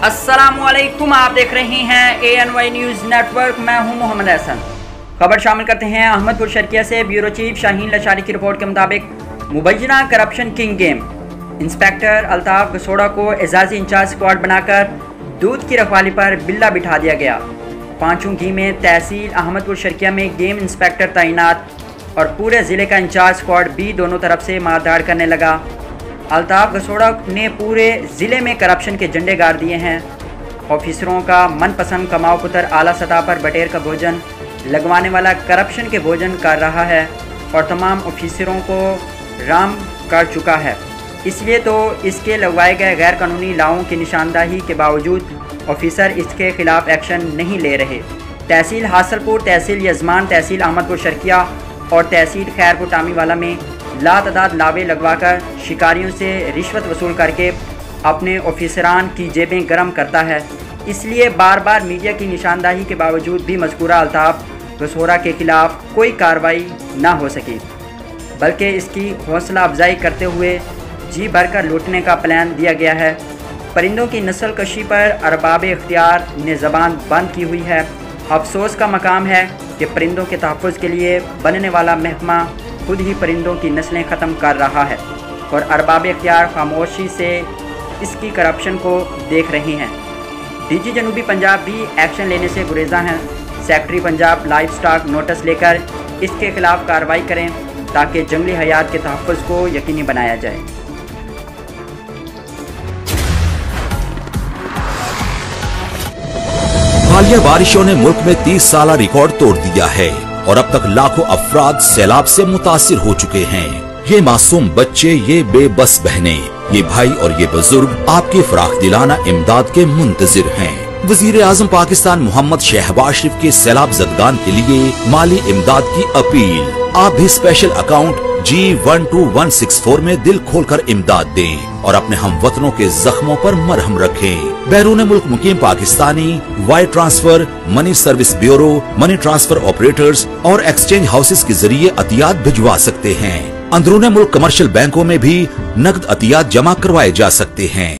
अस्सलामुअलैकुम, आप देख रहे हैं ANY न्यूज़ नेटवर्क। मैं हूं मोहम्मद एहसन। खबर शामिल करते हैं अहमदपुर शर्किया से। ब्यूरो चीफ शाहीन लशारी की रिपोर्ट के मुताबिक मुबैना corruption king game. Inspector Altaf गसोड़ा को एजाजी इंचार्ज स्क्वाड बनाकर दूध की रखवाली पर बिल्ला बिठा दिया गया। पांचों घी में तहसील अहमदपुर शर्किया में गेम इंस्पेक्टर तैनात और पूरे ज़िले का इंचार्ज स्क्वाड भी दोनों तरफ से मारधाड़ करने लगा। अल्ताफ गसोड़ा ने पूरे ज़िले में करप्शन के झंडे गाड़ दिए हैं। ऑफिसरों का मनपसंद कमाओ पुत्र आला सतह पर बटेर का भोजन लगवाने वाला करप्शन के भोजन कर रहा है और तमाम ऑफिसरों को राम कर चुका है। इसलिए तो इसके लगवाए गए गैर कानूनी लाओं की निशानदाही के बावजूद ऑफिसर इसके खिलाफ एक्शन नहीं ले रहे। तहसील हासलपुर, तहसील यजमान, तहसील अहमदपुर शर्किया और तहसील खैरपुर टामीवाला में लातादाद लावे लगवाकर शिकारियों से रिश्वत वसूल करके अपने ऑफिसरान की जेबें गर्म करता है। इसलिए बार बार मीडिया की निशानदाही के बावजूद भी मज़कूरा अल्ताफ गसोड़ा के खिलाफ कोई कार्रवाई ना हो सकी, बल्कि इसकी हौसला अफजाई करते हुए जी भरकर लूटने का प्लान दिया गया है। परिंदों की नस्ल कशी पर अरबाब इख्तियार ने ज़बान बंद की हुई है। अफसोस का मकाम है कि परिंदों के तहफ़्फ़ुज़ के लिए बनने वाला महकमा खुद ही परिंदों की नस्लें ख़त्म कर रहा है और अरबाब इख्तियार खामोशी से इसकी करप्शन को देख रहे हैं। DG जनूबी पंजाब भी एक्शन लेने से गुरेज़ा हैं। Secretary Punjab live stock notice लेकर इसके खिलाफ कार्रवाई करें ताकि जंगली हयात के तहफ़्फ़ुज़ को यकीनी बनाया जाए। हालिया बारिशों ने मुल्क में 30 साला रिकॉर्ड तोड़ दिया है और अब तक लाखों अफराद सैलाब से मुतासिर हो चुके हैं। ये मासूम बच्चे, ये बेबस बहनें, ये भाई और ये बुजुर्ग आपकी फराख दिलाना इमदाद के मुंतजिर हैं। वजीर आजम पाकिस्तान मोहम्मद शहबाज शरीफ के सैलाब ज़दगान के लिए माली इमदाद की अपील। आप भी स्पेशल अकाउंट G12164 में दिल खोलकर इमदाद दें और अपने हमवतनों के जख्मों पर मरहम रखें। बैरून मुल्क मुकीम Pakistani wire transfer, money service bureau, money transfer operators और एक्सचेंज हाउसेस के जरिए अतियात भिजवा सकते हैं। अंदरूनी मुल्क कमर्शियल बैंकों में भी नकद अतियात जमा करवाए जा सकते हैं।